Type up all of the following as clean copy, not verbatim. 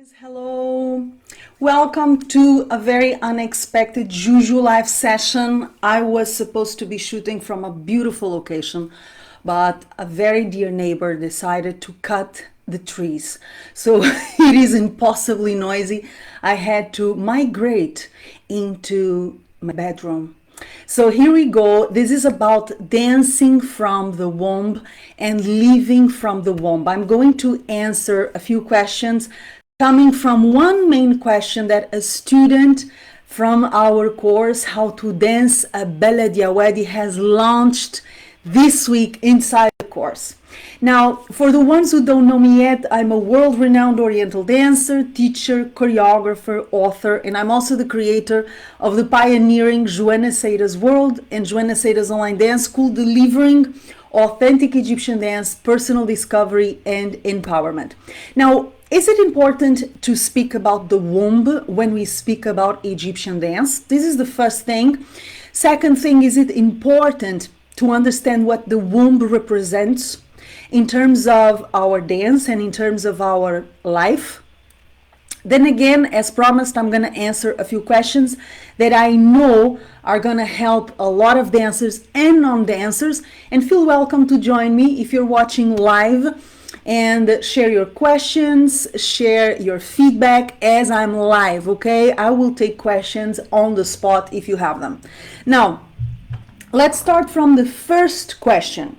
Guys, hello. Welcome to a very unexpected Juju live session. I was supposed to be shooting from a beautiful location, but a very dear neighbor decided to cut the trees. So it is impossibly noisy. I had to migrate into my bedroom. So here we go. This is about dancing from the womb and living from the womb. I'm going to answer a few questions coming from one main question that a student from our course, How to Dance a Baladi Awadi, has launched this week inside the course. Now, for the ones who don't know me yet, I'm a world-renowned Oriental dancer, teacher, choreographer, author, and I'm also the creator of the pioneering Joana Saahirah's World and Joana Saahirah's Online Dance School, delivering authentic Egyptian dance, personal discovery, and empowerment. Now, is it important to speak about the womb when we speak about Egyptian dance? This is the first thing. Second thing, is it important to understand what the womb represents in terms of our dance and in terms of our life? Then again, as promised, I'm going to answer a few questions that I know are going to help a lot of dancers and non-dancers. And feel welcome to join me if you're watching live, and share your questions, share your feedback as I'm live, okay? I will take questions on the spot if you have them. Now, let's start from the first question,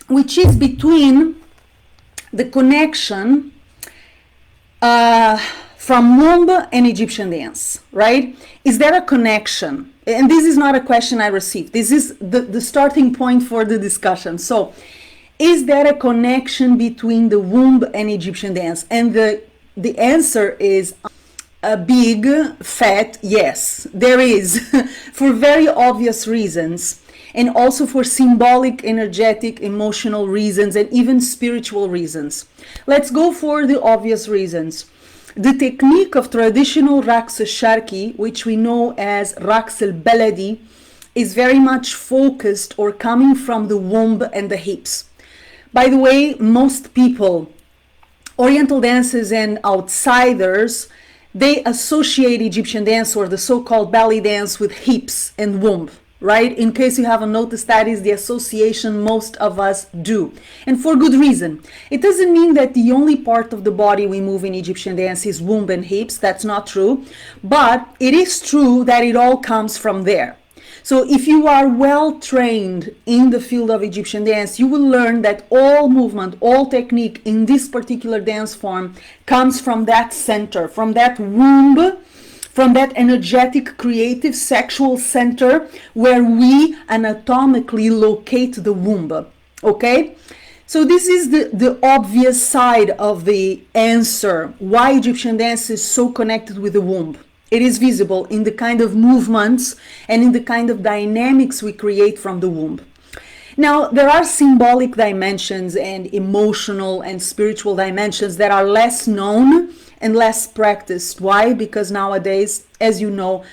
which is between the connection from womb and Egyptian dance, right? Is there a connection? And this is not a question I received. This is the starting point for the discussion. So, is there a connection between the womb and Egyptian dance? And the answer is a big, fat yes, there is, for very obvious reasons, and also for symbolic, energetic, emotional reasons, and even spiritual reasons. Let's go for the obvious reasons. The technique of traditional Raqs al-Sharqi, which we know as Raqs al-Baladi, is very much focused or coming from the womb and the hips. By the way, most people, Oriental dancers and outsiders, they associate Egyptian dance or the so-called belly dance with hips and womb, right? In case you haven't noticed, that is the association most of us do. And for good reason. It doesn't mean that the only part of the body we move in Egyptian dance is womb and hips. That's not true. But it is true that it all comes from there. So if you are well trained in the field of Egyptian dance, you will learn that all movement, all technique in this particular dance form comes from that center, from that womb, from that energetic, creative, sexual center where we anatomically locate the womb, okay? So this is the obvious side of the answer, why Egyptian dance is so connected with the womb. It is visible in the kind of movements and in the kind of dynamics we create from the womb. Now, there are symbolic dimensions and emotional and spiritual dimensions that are less known and less practiced. Why? Because nowadays, as you know,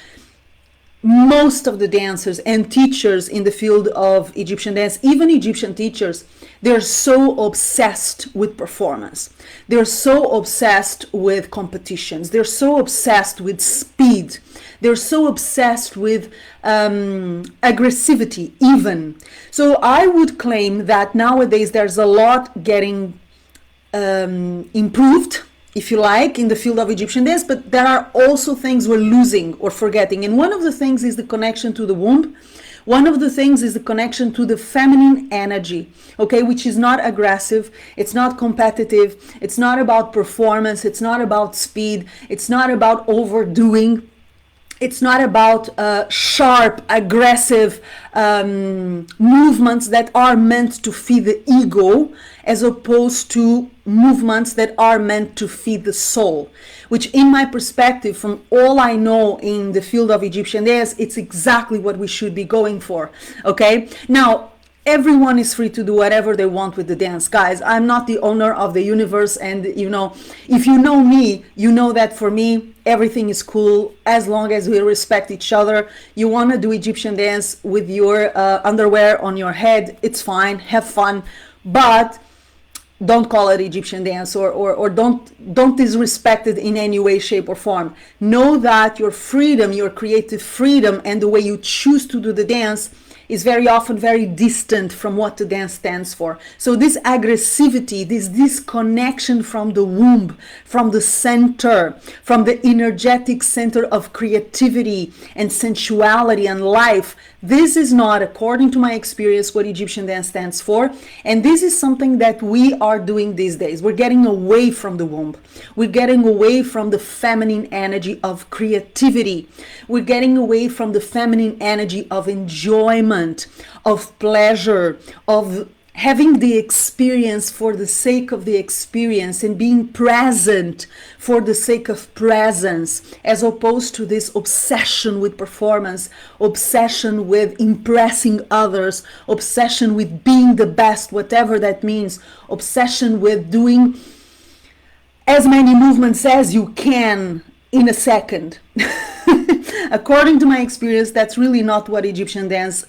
most of the dancers and teachers in the field of Egyptian dance, even Egyptian teachers, they're so obsessed with performance. They're so obsessed with competitions. They're so obsessed with speed. They're so obsessed with aggressivity even. So I would claim that nowadays there's a lot getting improved, if you like, in the field of Egyptian dance, but there are also things we're losing or forgetting. And one of the things is the connection to the womb. One of the things is the connection to the feminine energy, okay, which is not aggressive, it's not competitive, it's not about performance, it's not about speed, it's not about overdoing. It's not about sharp, aggressive movements that are meant to feed the ego, as opposed to movements that are meant to feed the soul, which in my perspective, from all I know in the field of Egyptian dance, it's exactly what we should be going for, okay? Now, everyone is free to do whatever they want with the dance, guys. I'm not the owner of the universe, and you know, if you know me, you know that for me everything is cool as long as we respect each other. You want to do Egyptian dance with your underwear on your head, it's fine, have fun, but don't call it Egyptian dance, or don't disrespect it in any way, shape, or form. Know that your freedom, your creative freedom, and the way you choose to do the dance is very often very distant from what the dance stands for. So this aggressivity, this disconnection from the womb, from the center, from the energetic center of creativity and sensuality and life, this is not, according to my experience, what Egyptian dance stands for. And this is something that we are doing these days. We're getting away from the womb. We're getting away from the feminine energy of creativity. We're getting away from the feminine energy of enjoyment, of pleasure, of having the experience for the sake of the experience and being present for the sake of presence, as opposed to this obsession with performance, obsession with impressing others, obsession with being the best, whatever that means, obsession with doing as many movements as you can in a second. According to my experience, that's really not what Egyptian dance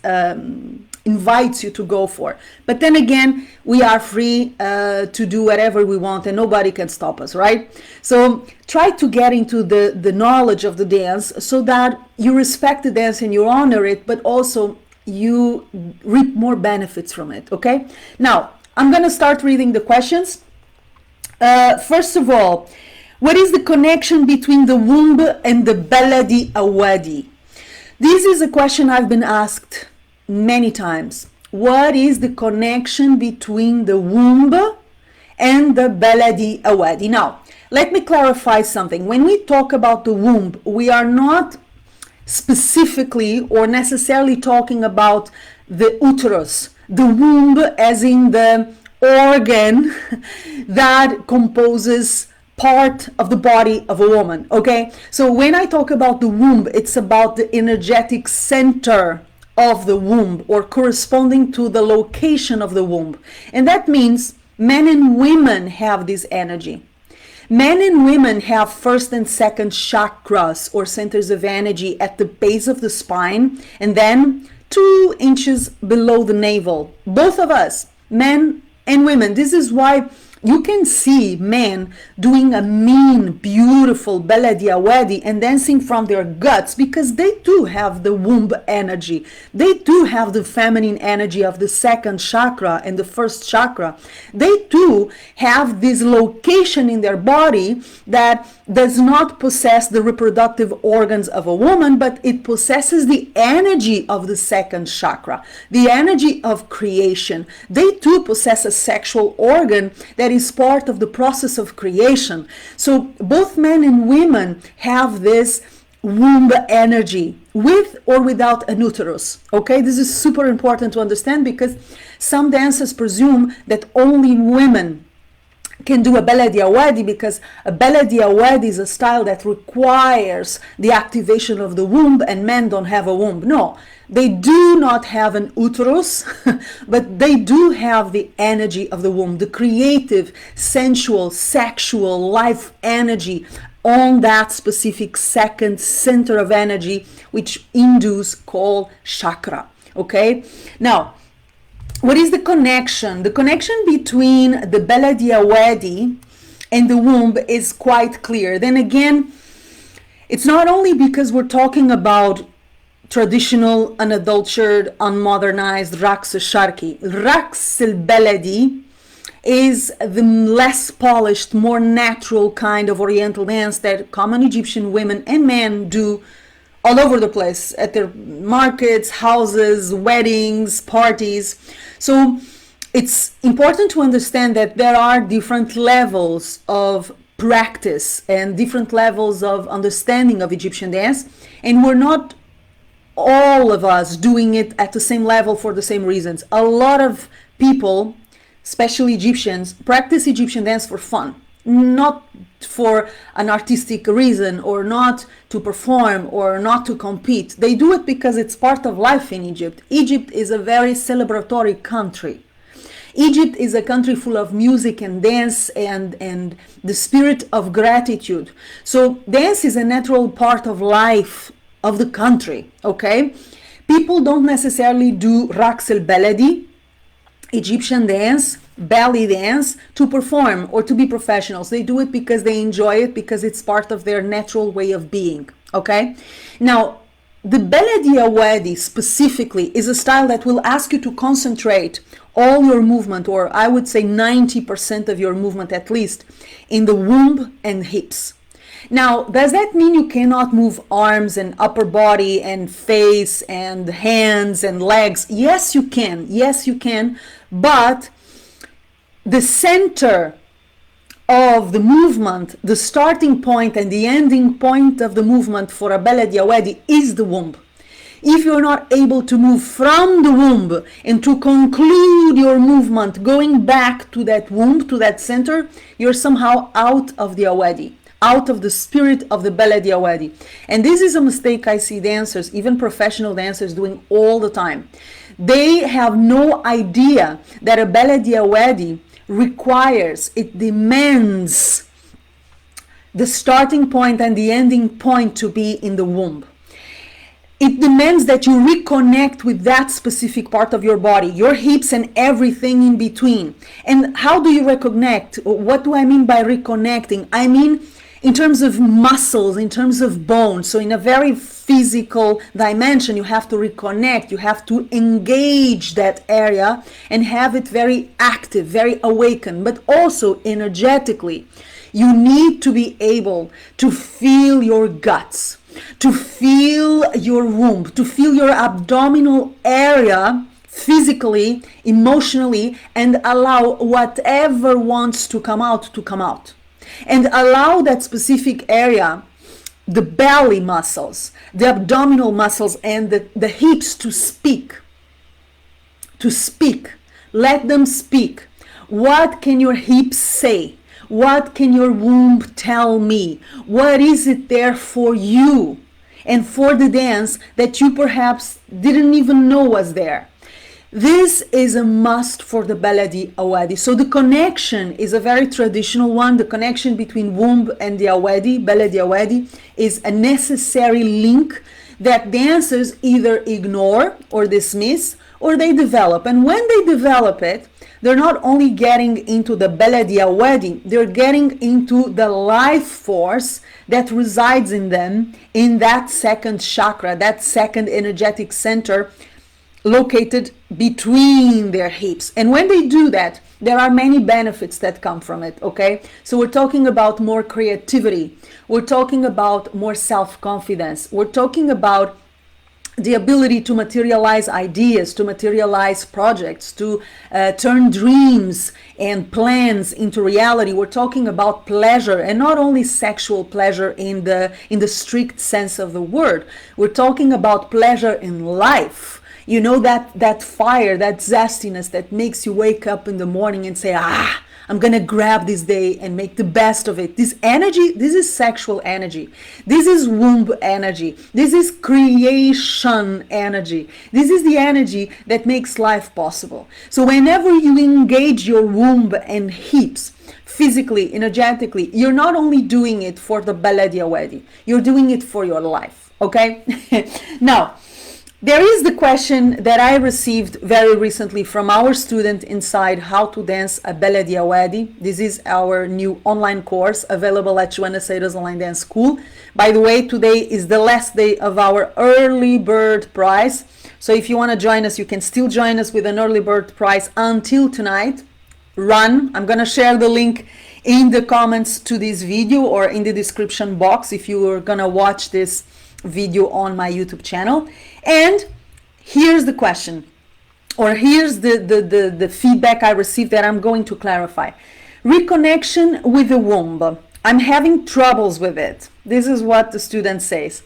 invites you to go for. But then again, we are free to do whatever we want and nobody can stop us, right? So try to get into the knowledge of the dance so that you respect the dance and you honor it, but also you reap more benefits from it, okay? Now, I'm gonna start reading the questions. First of all, what is the connection between the womb and the Baladi Awadi? This is a question I've been asked many times. What is the connection between the womb and the Baladi Awadi? Now, let me clarify something. When we talk about the womb, we are not specifically or necessarily talking about the uterus, the womb as in the organ that composes part of the body of a woman, okay? So when I talk about the womb, it's about the energetic center of the womb, or corresponding to the location of the womb. And that means men and women have this energy. Men and women have first and second chakras, or centers of energy, at the base of the spine, and then 2 inches below the navel. Both of us, men and women. This is why you can see men doing a mean, beautiful Baladi Awadi and dancing from their guts, because they do have the womb energy. They do have the feminine energy of the second chakra and the first chakra. They do have this location in their body that does not possess the reproductive organs of a woman, but it possesses the energy of the second chakra, the energy of creation. They too possess a sexual organ that is part of the process of creation. So both men and women have this womb energy, with or without an uterus. Okay, this is super important to understand, because some dancers presume that only women can do a Baladi Awadi, because a Baladi Awadi is a style that requires the activation of the womb, and men don't have a womb. No, they do not have an uterus, but they do have the energy of the womb, the creative, sensual, sexual life energy on that specific second center of energy, which Hindus call chakra. Okay, now, what is the connection? The connection between the Baladi Awadi and the womb is quite clear. Then again, it's not only because we're talking about traditional, unadulterated, unmodernized Raqs al-Sharqi. Raqs al-Baladi is the less polished, more natural kind of Oriental dance that common Egyptian women and men do all over the place, at their markets, houses, weddings, parties. So it's important to understand that there are different levels of practice and different levels of understanding of Egyptian dance, and we're not all of us doing it at the same level for the same reasons. A lot of people, especially Egyptians, practice Egyptian dance for fun, not for an artistic reason, or not to perform, or not to compete. They do it because it's part of life in Egypt. Egypt is a very celebratory country. Egypt is a country full of music and dance and the spirit of gratitude. So dance is a natural part of life of the country, okay? People don't necessarily do Raqs al-Baladi, Egyptian dance, belly dance to perform or to be professionals. They do it because they enjoy it, because it's part of their natural way of being. Okay? Now, the Baladi Awadi specifically is a style that will ask you to concentrate all your movement, or I would say 90% of your movement at least, in the womb and hips. Now, does that mean you cannot move arms and upper body and face and hands and legs? Yes, you can. Yes, you can. But the center of the movement, the starting point and the ending point of the movement for a Baladi Awadi is the womb. If you're not able to move from the womb and to conclude your movement going back to that womb, to that center, you're somehow out of the Awadi, out of the spirit of the Baladi Awadi. And this is a mistake I see dancers, even professional dancers, doing all the time. They have no idea that a Baladi Awadi requires, it demands the starting point and the ending point to be in the womb. It demands that you reconnect with that specific part of your body, your hips and everything in between. And how do you reconnect? What do I mean by reconnecting? I mean in terms of muscles, in terms of bones. So in a very physical dimension, you have to reconnect, you have to engage that area and have it very active, very awakened, but also energetically. You need to be able to feel your guts, to feel your womb, to feel your abdominal area physically, emotionally, and allow whatever wants to come out. And allow that specific area, the belly muscles, the abdominal muscles, and the hips to speak. To speak. Let them speak. What can your hips say? What can your womb tell me? What is it there for you and for the dance that you perhaps didn't even know was there? This is a must for the Baladi Awadi. So the connection is a very traditional one. The connection between womb and the Awadi, Baladi Awadi, is a necessary link that dancers either ignore or dismiss or they develop. And when they develop it, they're not only getting into the Baladi Awadi, they're getting into the life force that resides in them, in that second chakra, that second energetic center located between their hips. And when they do that, there are many benefits that come from it, okay? So we're talking about more creativity. We're talking about more self-confidence. We're talking about the ability to materialize ideas, to materialize projects, to turn dreams and plans into reality. We're talking about pleasure, and not only sexual pleasure in the strict sense of the word. We're talking about pleasure in life. You know, that fire, that zestiness that makes you wake up in the morning and say, I'm gonna grab this day and make the best of it. This energy, this is sexual energy. This is womb energy. This is creation energy. This is the energy that makes life possible. So whenever you engage your womb and hips, physically, energetically, you're not only doing it for the Baladi Awadi, you're doing it for your life, okay? Now, there is the question that I received very recently from our student inside How to Dance a Baladi Awadi. This is our new online course available at Joana Saahirah's Online Dance School. By the way, today is the last day of our early bird prize. So if you want to join us, you can still join us with an early bird prize until tonight. Run. I'm going to share the link in the comments to this video or in the description box if you are going to watch this video on my YouTube channel. And here's the question, or here's the feedback I received that I'm going to clarify. Reconnection with the womb. I'm having troubles with it. This is what the student says.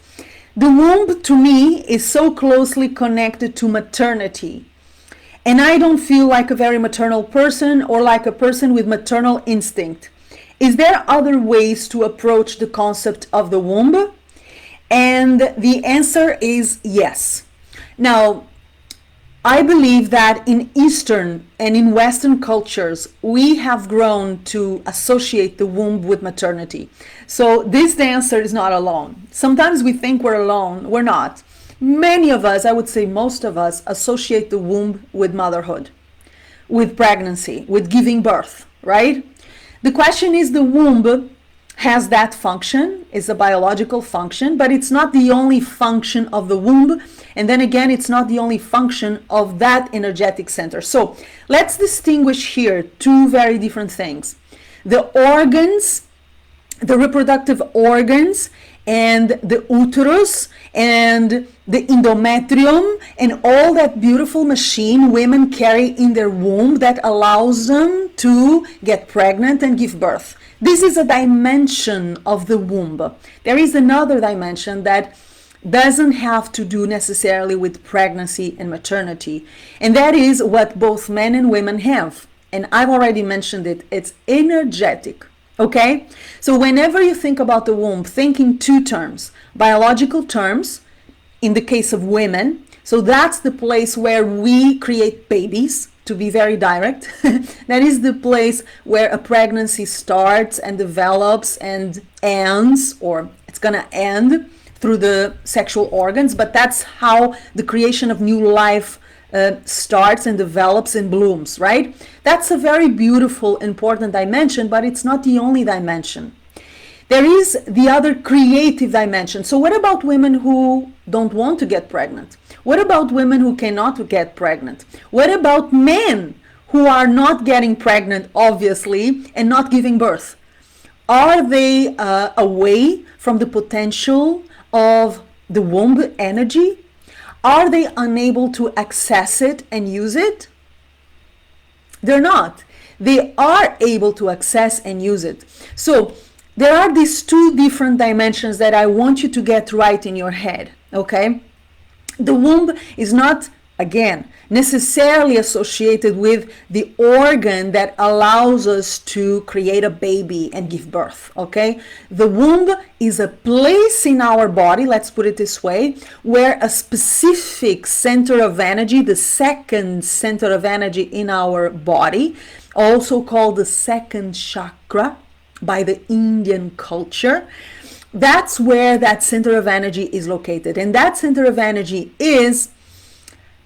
The womb to me is so closely connected to maternity, and I don't feel like a very maternal person or like a person with maternal instinct. Is there other ways to approach the concept of the womb? And the answer is yes. Now, I believe that in Eastern and in Western cultures, we have grown to associate the womb with maternity. So this dancer is not alone. Sometimes we think we're alone. We're not. Many of us, I would say most of us, associate the womb with motherhood. with pregnancy, with giving birth, right? The question is, the womb has that function, it's a biological function, but it's not the only function of the womb. And then again, it's not the only function of that energetic center. So let's distinguish here two very different things. The organs, the reproductive organs, and the uterus, and the endometrium, and all that beautiful machine women carry in their womb that allows them to get pregnant and give birth. This is a dimension of the womb. There is another dimension that doesn't have to do necessarily with pregnancy and maternity, and that is what both men and women have. And I've already mentioned it. It's energetic. Okay? So whenever you think about the womb, think in two terms. Biological terms, in the case of women. So that's the place where we create babies, to be very direct. That is the place where a pregnancy starts and develops and ends, or it's gonna end through the sexual organs, but that's how the creation of new life starts and develops and blooms, right? That's a very beautiful, important dimension, but it's not the only dimension. There is the other creative dimension. So what about women who don't want to get pregnant? What about women who cannot get pregnant? What about men who are not getting pregnant, obviously, and not giving birth? Are they away from the potential of the womb energy? Are they unable to access it and use it? They're not. They are able to access and use it. So there are these two different dimensions that I want you to get right in your head, okay? The womb is not, again, necessarily associated with the organ that allows us to create a baby and give birth, okay? The womb is a place in our body, let's put it this way, where a specific center of energy, the second center of energy in our body, also called the second chakra by the Indian culture, that's where that center of energy is located. And that center of energy is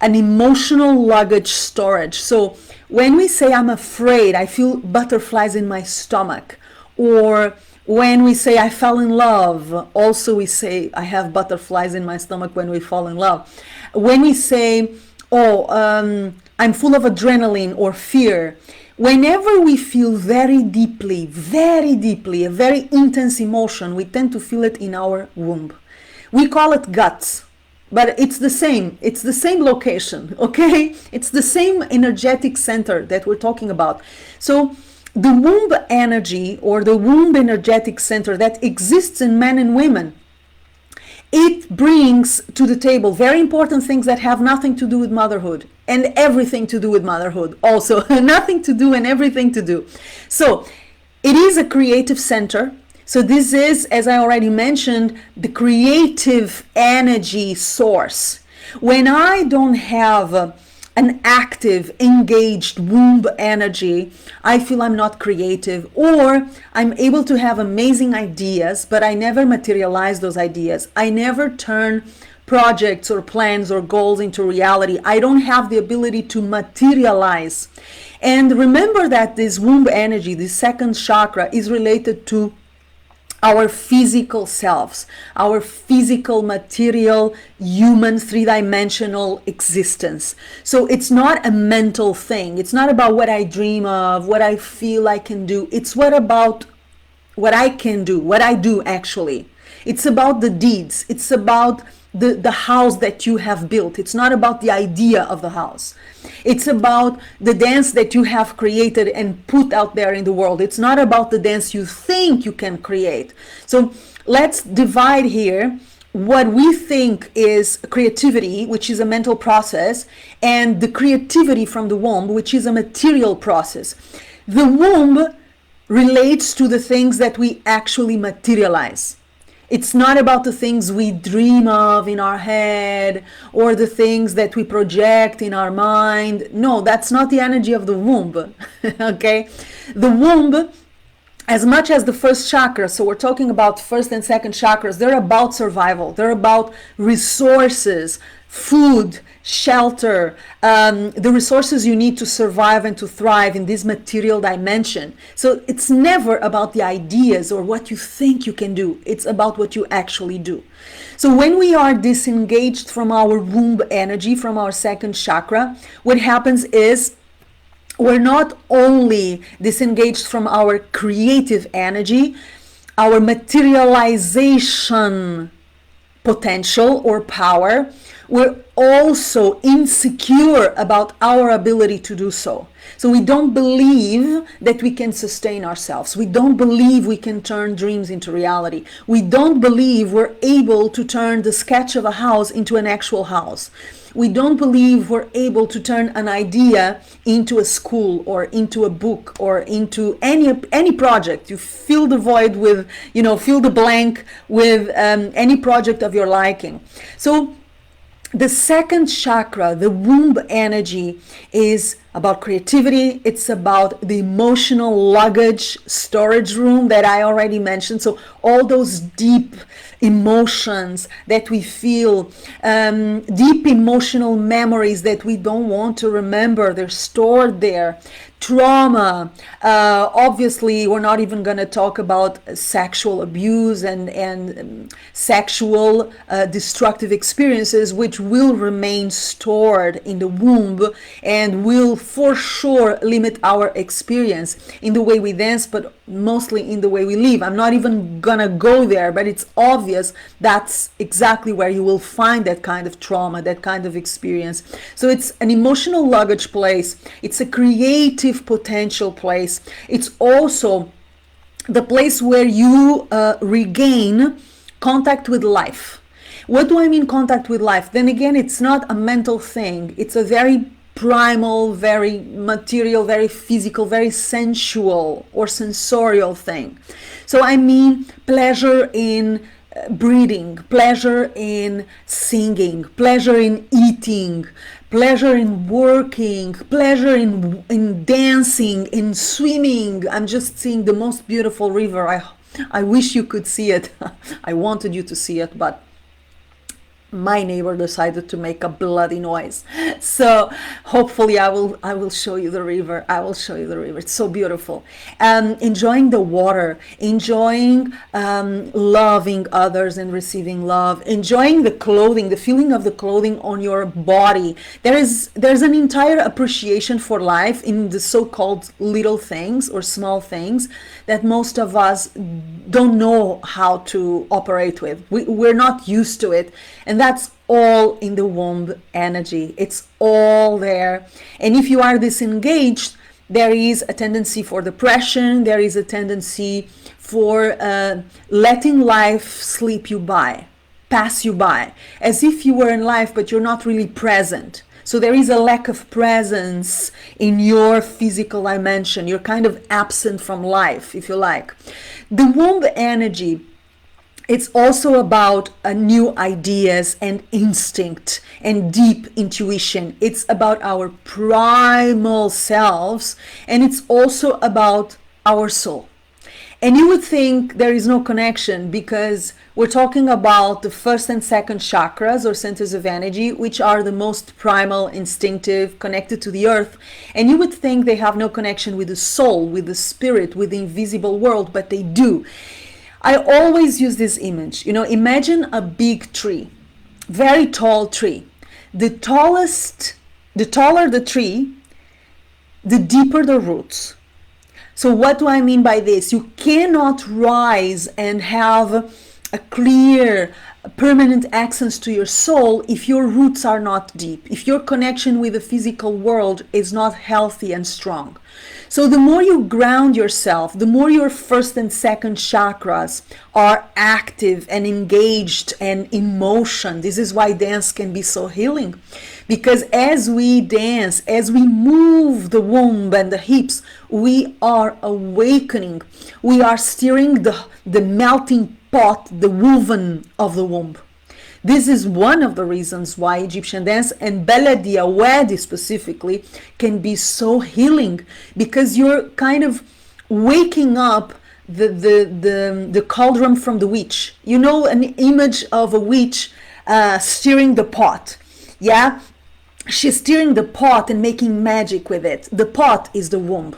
an emotional luggage storage. So when we say I'm afraid, I feel butterflies in my stomach, or when we say I fell in love, also we say I have butterflies in my stomach when we fall in love. When we say, I'm full of adrenaline or fear, whenever we feel very deeply, a very intense emotion, we tend to feel it in our womb. We call it guts, but it's the same location, okay? It's the same energetic center that we're talking about. So the womb energy, or the womb energetic center that exists in men and women, it brings to the table very important things that have nothing to do with motherhood, and everything to do with motherhood also. Nothing to do and everything to do. So it is a creative center. So this is, as I already mentioned, the creative energy source. When I don't have an active, engaged womb energy, I feel I'm not creative, or I'm able to have amazing ideas, but I never materialize those ideas. I never turn projects or plans or goals into reality. I don't have the ability to materialize. And remember that this womb energy, this second chakra, is related to our physical selves, our physical, material, human, three-dimensional existence. So it's not a mental thing. It's not about what I dream of, what I feel I can do. It's about what I can do, what I do actually. It's about the deeds. It's about the house that you have built. It's not about the idea of the house. It's about the dance that you have created and put out there in the world. It's not about the dance you think you can create. So let's divide here what we think is creativity, which is a mental process, and the creativity from the womb, which is a material process. The womb relates to the things that we actually materialize. It's not about the things we dream of in our head or the things that we project in our mind. No, that's not the energy of the womb, okay? The womb as much as the first chakra, so we're talking about first and second chakras, they're about survival, they're about resources, food, shelter, the resources you need to survive and to thrive in this material dimension. So it's never about the ideas or what you think you can do, it's about what you actually do. So when we are disengaged from our womb energy, from our second chakra, what happens is we're not only disengaged from our creative energy, our materialization potential or power, we're also insecure about our ability to do so. So we don't believe that we can sustain ourselves. We don't believe we can turn dreams into reality. We don't believe we're able to turn the sketch of a house into an actual house. We don't believe we're able to turn an idea into a school or into a book or into any project. You fill the void with, fill the blank with any project of your liking. So the second chakra, the womb energy, is about creativity. It's about the emotional luggage storage room that I already mentioned. So all those deep emotions that we feel, deep emotional memories that we don't want to remember, they're stored there. Trauma, obviously we're not even going to talk about sexual abuse and sexual destructive experiences, which will remain stored in the womb and will for sure limit our experience in the way we dance, but mostly in the way we live. I'm not even gonna go there, but it's obvious that's exactly where you will find that kind of trauma, that kind of experience. So it's an emotional luggage place. It's a creative potential place. It's also the place where you regain contact with life. What do I mean contact with life? Then again, it's not a mental thing. It's a very primal, very material, very physical, very sensual or sensorial thing. So I mean pleasure in breathing, pleasure in singing, pleasure in eating, pleasure in working, pleasure in dancing, in swimming. I'm just seeing the most beautiful river. I wish you could see it. I wanted you to see it, but my neighbor decided to make a bloody noise. So hopefully I will show you the river. I will show you the river. It's so beautiful. Enjoying the water, enjoying loving others and receiving love, enjoying the clothing, the feeling of the clothing on your body. There's an entire appreciation for life in the so-called little things or small things that most of us don't know how to operate with. We're not used to it, and that's all in the womb energy. It's all there. And if you are disengaged, there is a tendency for depression. There is a tendency for letting life slip you by, pass you by, as if you were in life but you're not really present. So there is a lack of presence in your physical dimension. You're kind of absent from life, if you like. The womb energy, it's also about new ideas and instinct and deep intuition. It's about our primal selves, and it's also about our soul. And you would think there is no connection because we're talking about the first and second chakras or centers of energy, which are the most primal, instinctive, connected to the earth. And you would think they have no connection with the soul, with the spirit, with the invisible world, but they do. I always use this image. Imagine a big tree, very tall tree. The taller the tree, the deeper the roots. So what do I mean by this? You cannot rise and have a clear, permanent access to your soul if your roots are not deep, if your connection with the physical world is not healthy and strong. So the more you ground yourself, the more your first and second chakras are active and engaged and in motion. This is why dance can be so healing. Because as we dance, as we move the womb and the hips, we are awakening. We are stirring the melting pot, the woven of the womb. This is one of the reasons why Egyptian dance and Baladi Awadi specifically can be so healing, because you're kind of waking up the cauldron from the witch. You know, an image of a witch stirring the pot. Yeah, she's stirring the pot and making magic with it. The pot is the womb.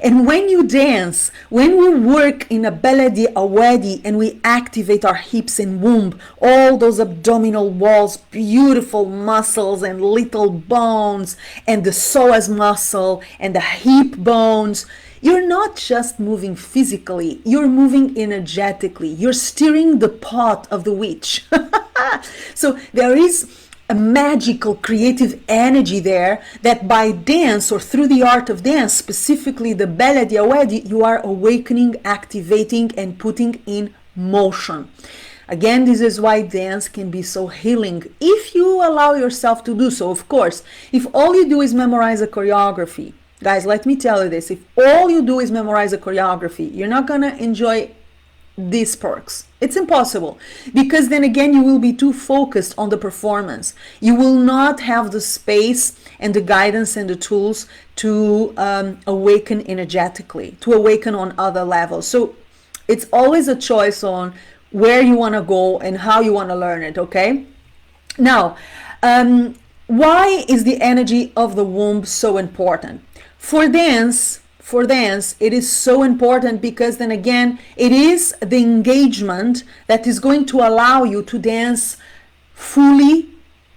And when you dance, when we work in a Baladi Awadi and we activate our hips and womb, all those abdominal walls, beautiful muscles and little bones, and the psoas muscle and the hip bones, you're not just moving physically, you're moving energetically. You're stirring the pot of the witch. So there is a magical creative energy there that by dance or through the art of dance, specifically the Baladi Awadi, you are awakening, activating and putting in motion. Again, this is why dance can be so healing if you allow yourself to do so. Of course, if all you do is memorize a choreography, guys, let me tell you this, if all you do is memorize a choreography, you're not gonna enjoy these perks. It's impossible, because then again you will be too focused on the performance. You will not have the space and the guidance and the tools to awaken energetically, to awaken on other levels. So it's always a choice on where you want to go and how you want to learn it. Okay, now why is the energy of the womb so important for dance? For dance, it is so important because then again, it is the engagement that is going to allow you to dance fully,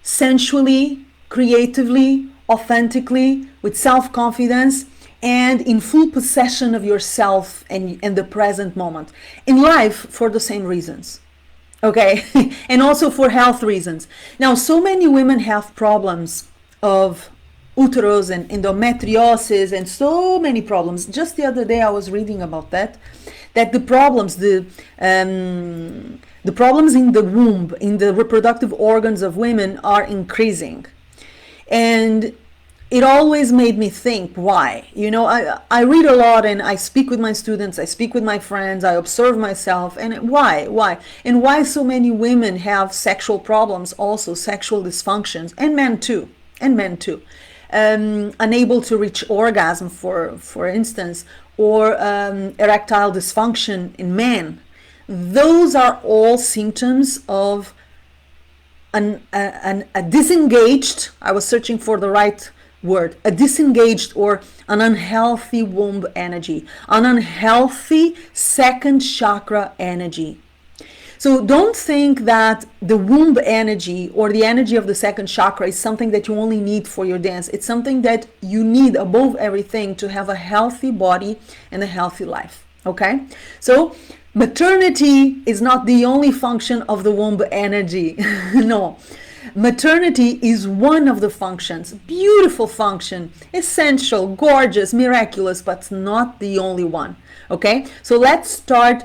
sensually, creatively, authentically, with self-confidence, and in full possession of yourself and the present moment. In life, for the same reasons. Okay, and also for health reasons. Now, so many women have problems of uterus and endometriosis and so many problems. Just the other day I was reading about that the problems, the problems in the womb, in the reproductive organs of women are increasing. And it always made me think, why? You know, I read a lot and I speak with my students, I speak with my friends, I observe myself, and why? And why so many women have sexual problems, also sexual dysfunctions, and men too. Unable to reach orgasm, for instance, or erectile dysfunction in men. Those are all symptoms of a disengaged, I was searching for the right word, a disengaged or an unhealthy womb energy, an unhealthy second chakra energy. So don't think that the womb energy or the energy of the second chakra is something that you only need for your dance. It's something that you need above everything to have a healthy body and a healthy life. Okay? So maternity is not the only function of the womb energy. No. Maternity is one of the functions, beautiful function, essential, gorgeous, miraculous, but not the only one. Okay? So let's start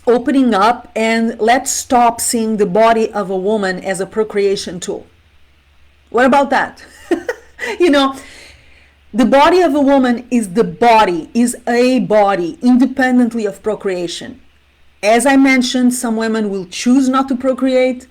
opening up and let's stop seeing the body of a woman as a procreation tool. What about that? You know, the body of a woman is a body independently of procreation. As I mentioned, some women will choose not to procreate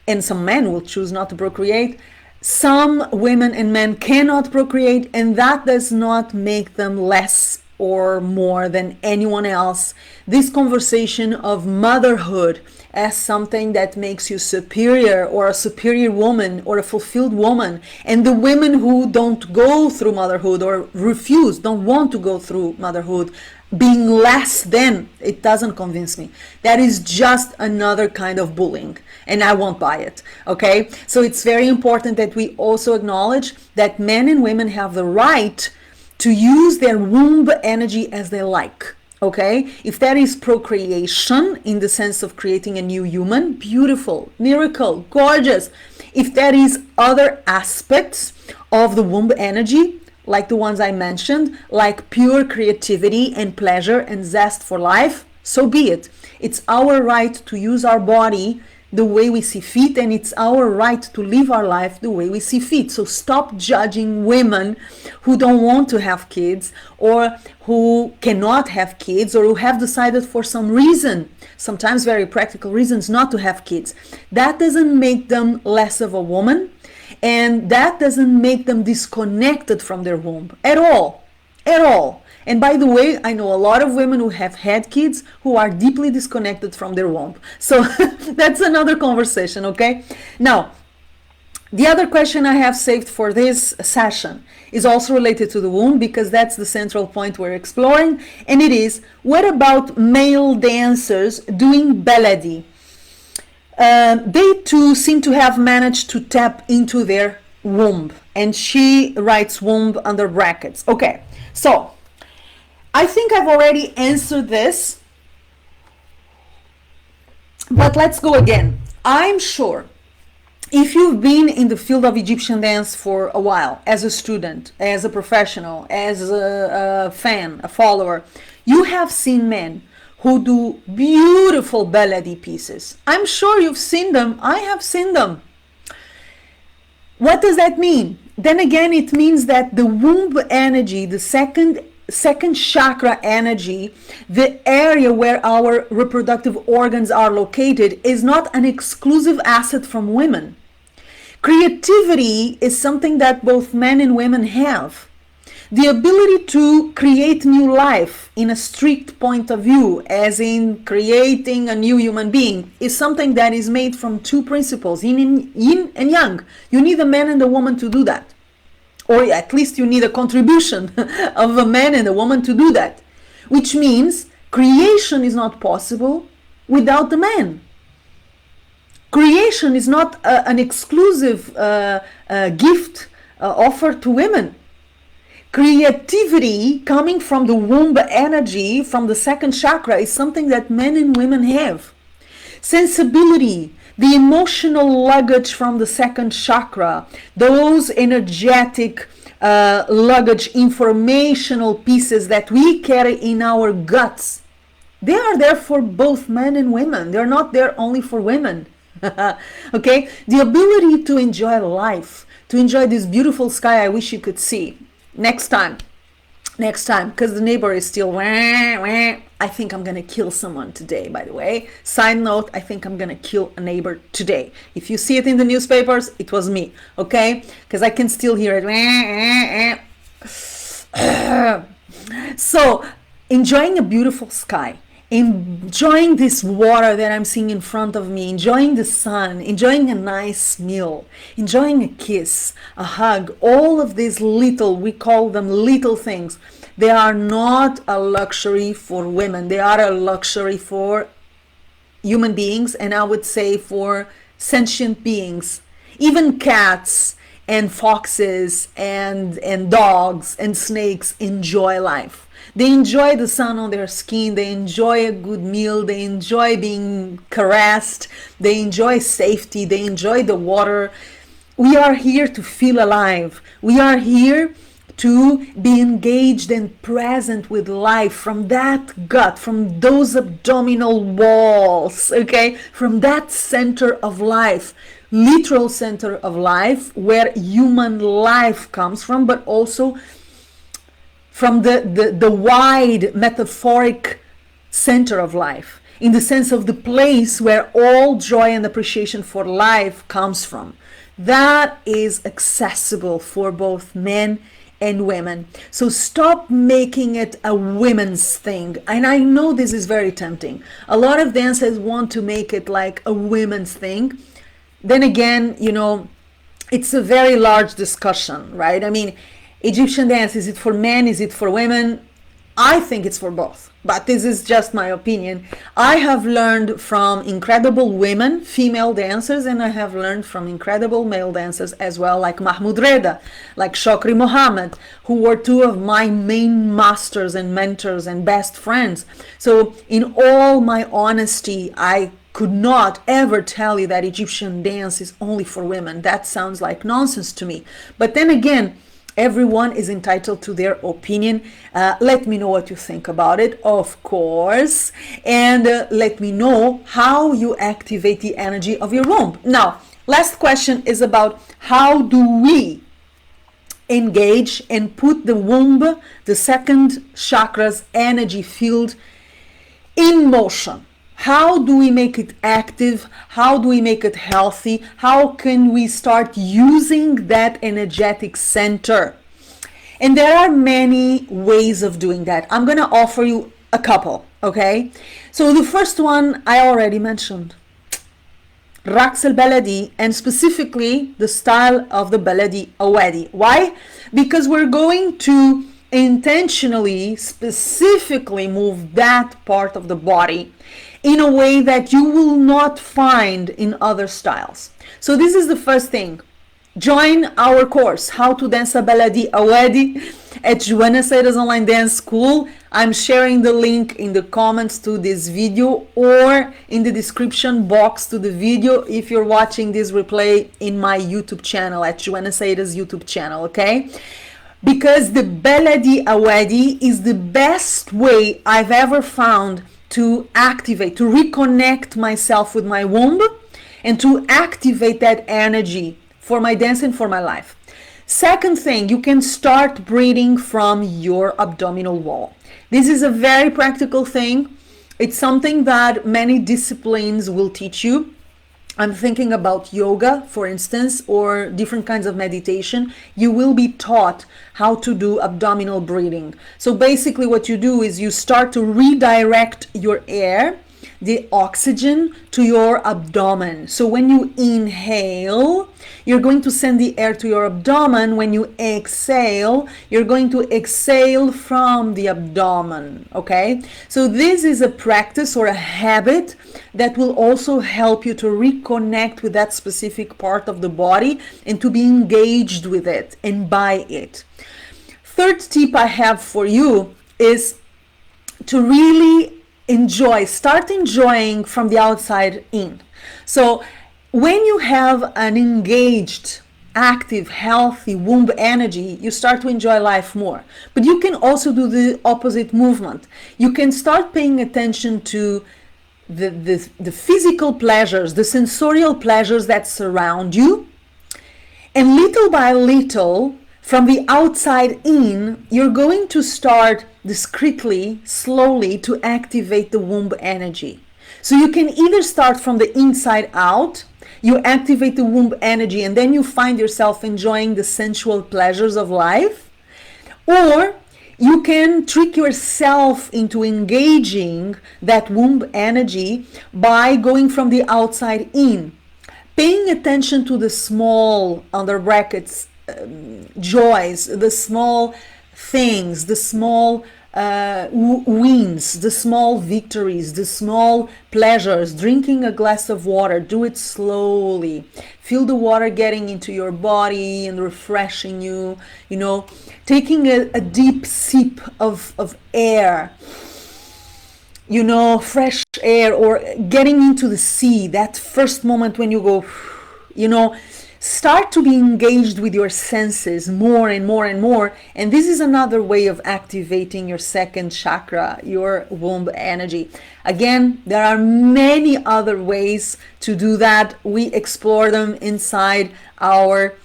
and some men will choose not to procreate. Some women and men cannot procreate, and that does not make them less or more than anyone else. This conversation of motherhood as something that makes you superior or a superior woman or a fulfilled woman, and the women who don't go through motherhood or don't want to go through motherhood being less than, it doesn't convince me. That is just another kind of bullying, and I won't buy it. Okay, so it's very important that we also acknowledge that men and women have the right to use their womb energy as they like. Okay, if that is procreation in the sense of creating a new human, beautiful, miracle, gorgeous. If that is other aspects of the womb energy, like the ones I mentioned, like pure creativity and pleasure and zest for life, so be it. It's our right to use our body the way we see fit, and it's our right to live our life the way we see fit. So stop judging women who don't want to have kids or who cannot have kids or who have decided for some reason, sometimes very practical reasons, not to have kids. That doesn't make them less of a woman, and that doesn't make them disconnected from their womb at all. And by the way, I know a lot of women who have had kids who are deeply disconnected from their womb. So that's another conversation, okay? Now, the other question I have saved for this session is also related to the womb, because that's the central point we're exploring. And it is, what about male dancers doing baladi? They too seem to have managed to tap into their womb. And she writes womb under brackets. Okay, so I think I've already answered this, but let's go again. I'm sure if you've been in the field of Egyptian dance for a while, as a student, as a professional, as a fan, a follower, you have seen men who do beautiful baladi pieces. I'm sure you've seen them. I have seen them. What does that mean? Then again, it means that the womb energy, the second chakra energy, the area where our reproductive organs are located, is not an exclusive asset from women. Creativity is something that both men and women have. The ability to create new life in a strict point of view, as in creating a new human being, is something that is made from two principles, yin and yang. You need a man and a woman to do that. Or at least you need a contribution of a man and a woman to do that. Which means creation is not possible without the man. Creation is not an exclusive gift offered to women. Creativity coming from the womb energy, from the second chakra, is something that men and women have. Sensibility, the emotional luggage from the second chakra, those energetic luggage, informational pieces that we carry in our guts, they are there for both men and women. They're not there only for women. Okay, the ability to enjoy life, to enjoy this beautiful sky I wish you could see. Next time, because the neighbor is still wah, wah. I think I'm gonna kill someone today, by the way. Side note, I think I'm gonna kill a neighbor today. If you see it in the newspapers, it was me, okay? Because I can still hear it. So, enjoying a beautiful sky, enjoying this water that I'm seeing in front of me, enjoying the sun, enjoying a nice meal, enjoying a kiss, a hug, all of these little, we call them little things. They are not a luxury for women. They are a luxury for human beings, and I would say for sentient beings. Even cats and foxes and dogs and snakes enjoy life. They enjoy the sun on their skin, they enjoy a good meal, they enjoy being caressed, they enjoy safety, they enjoy the water. We are here to feel alive. We are here to be engaged and present with life from that gut, from those abdominal walls, okay? From that center of life, literal center of life, where human life comes from, but also from the wide metaphoric center of life, in the sense of the place where all joy and appreciation for life comes from. That is accessible for both men and women. So stop making it a women's thing. And I know this is very tempting. A lot of dancers want to make it like a women's thing. Then again, you know, it's a very large discussion, right? I mean, Egyptian dance, is it for men? Is it for women? I think it's for both, but this is just my opinion. I have learned from incredible women, female dancers, and I have learned from incredible male dancers as well, like Mahmoud Reda, like Shokri Mohammed, who were two of my main masters and mentors and best friends. So in all my honesty, I could not ever tell you that Egyptian dance is only for women. That sounds like nonsense to me. But then again, everyone is entitled to their opinion. Let me know what you think about it, of course. And let me know how you activate the energy of your womb. Now, last question is about how do we engage and put the womb, the second chakra's energy field, in motion. How do we make it active? How do we make it healthy? How can we start using that energetic center? And there are many ways of doing that. I'm going to offer you a couple, okay? So the first one I already mentioned, Raqs al-Baladi, and specifically the style of the Baladi Awadi. Why? Because we're going to intentionally, specifically move that part of the body in a way that you will not find in other styles. So this is the first thing. Join our course, How to Dance a Baladi Awadi at Joana Saahirah's Online Dance School. I'm sharing the link in the comments to this video or in the description box to the video if you're watching this replay in my YouTube channel, at Joana Saahirah's YouTube channel, okay? Because the Baladi Awadi is the best way I've ever found to activate, to reconnect myself with my womb and to activate that energy for my dance and for my life. Second thing, you can start breathing from your abdominal wall. This is a very practical thing. It's something that many disciplines will teach you. I'm thinking about yoga, for instance, or different kinds of meditation. You will be taught how to do abdominal breathing. So basically what you do is you start to redirect your air, the oxygen, to your abdomen. So when you inhale, you're going to send the air to your abdomen. When you exhale, you're going to exhale from the abdomen, okay? So this is a practice or a habit that will also help you to reconnect with that specific part of the body and to be engaged with it and by it. Third tip I have for you is to really start enjoying from the outside in. So when you have an engaged, active, healthy womb energy, you start to enjoy life more. But you can also do the opposite movement. You can start paying attention to the physical pleasures, the sensorial pleasures that surround you. And little by little, from the outside in, you're going to start discreetly, slowly to activate the womb energy. So you can either start from the inside out, you activate the womb energy, and then you find yourself enjoying the sensual pleasures of life, or you can trick yourself into engaging that womb energy by going from the outside in, paying attention to the small, under brackets, joys, the small things, the small wins, the small victories, the small pleasures. Drinking a glass of water, do it slowly. Feel the water getting into your body and refreshing you, you know, taking a deep sip of air, you know, fresh air, or getting into the sea, that first moment when you go, you know, start to be engaged with your senses more and more and more. And this is another way of activating your second chakra, your womb energy. Again, there are many other ways to do that. We explore them inside our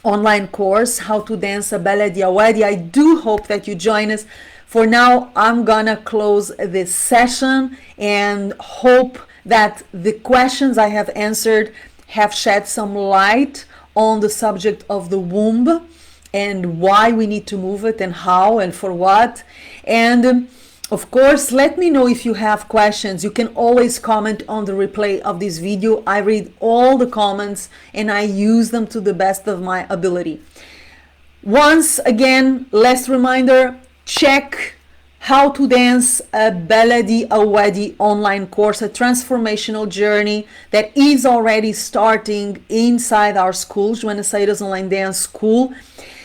online course, How to Dance a Baladi Awadi. I do hope that you join us. For now, I'm gonna close this session and hope that the questions I have answered have shed some light on the subject of the womb and why we need to move it and how and for what. And of course, let me know if you have questions. You can always comment on the replay of this video. I read all the comments and I use them to the best of my ability. Once again, last reminder, check How to Dance a Baladi Awadi online course, a transformational journey that is already starting inside our school, Joana Saahirah's Online Dance School.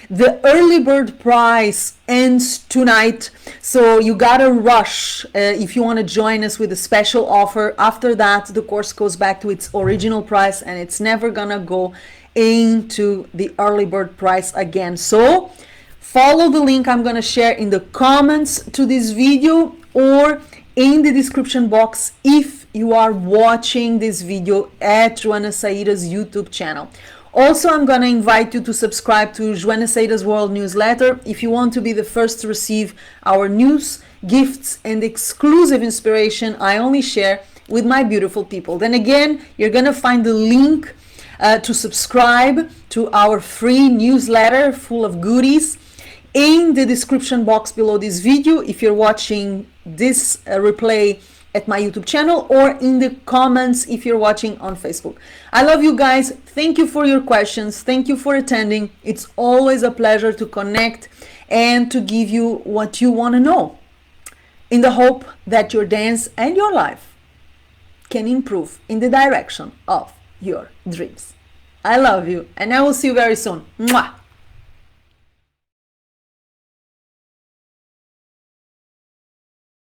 The early bird price ends tonight, so you gotta rush if you want to join us with a special offer. After that, the course goes back to its original price and it's never gonna go into the early bird price again. So follow the link I'm going to share in the comments to this video or in the description box if you are watching this video at Joana Saahirah's YouTube channel. Also, I'm going to invite you to subscribe to Joana Saahirah's World Newsletter if you want to be the first to receive our news, gifts, and exclusive inspiration I only share with my beautiful people. Then again, you're going to find the link to subscribe to our free newsletter full of goodies in the description box below this video if you're watching this replay at my YouTube channel, or in the comments if you're watching on Facebook. I love you guys. Thank you for your questions. Thank you for attending. It's always a pleasure to connect and to give you what you want to know, in the hope that your dance and your life can improve in the direction of your dreams. I love you, and I will see you very soon. Mwah!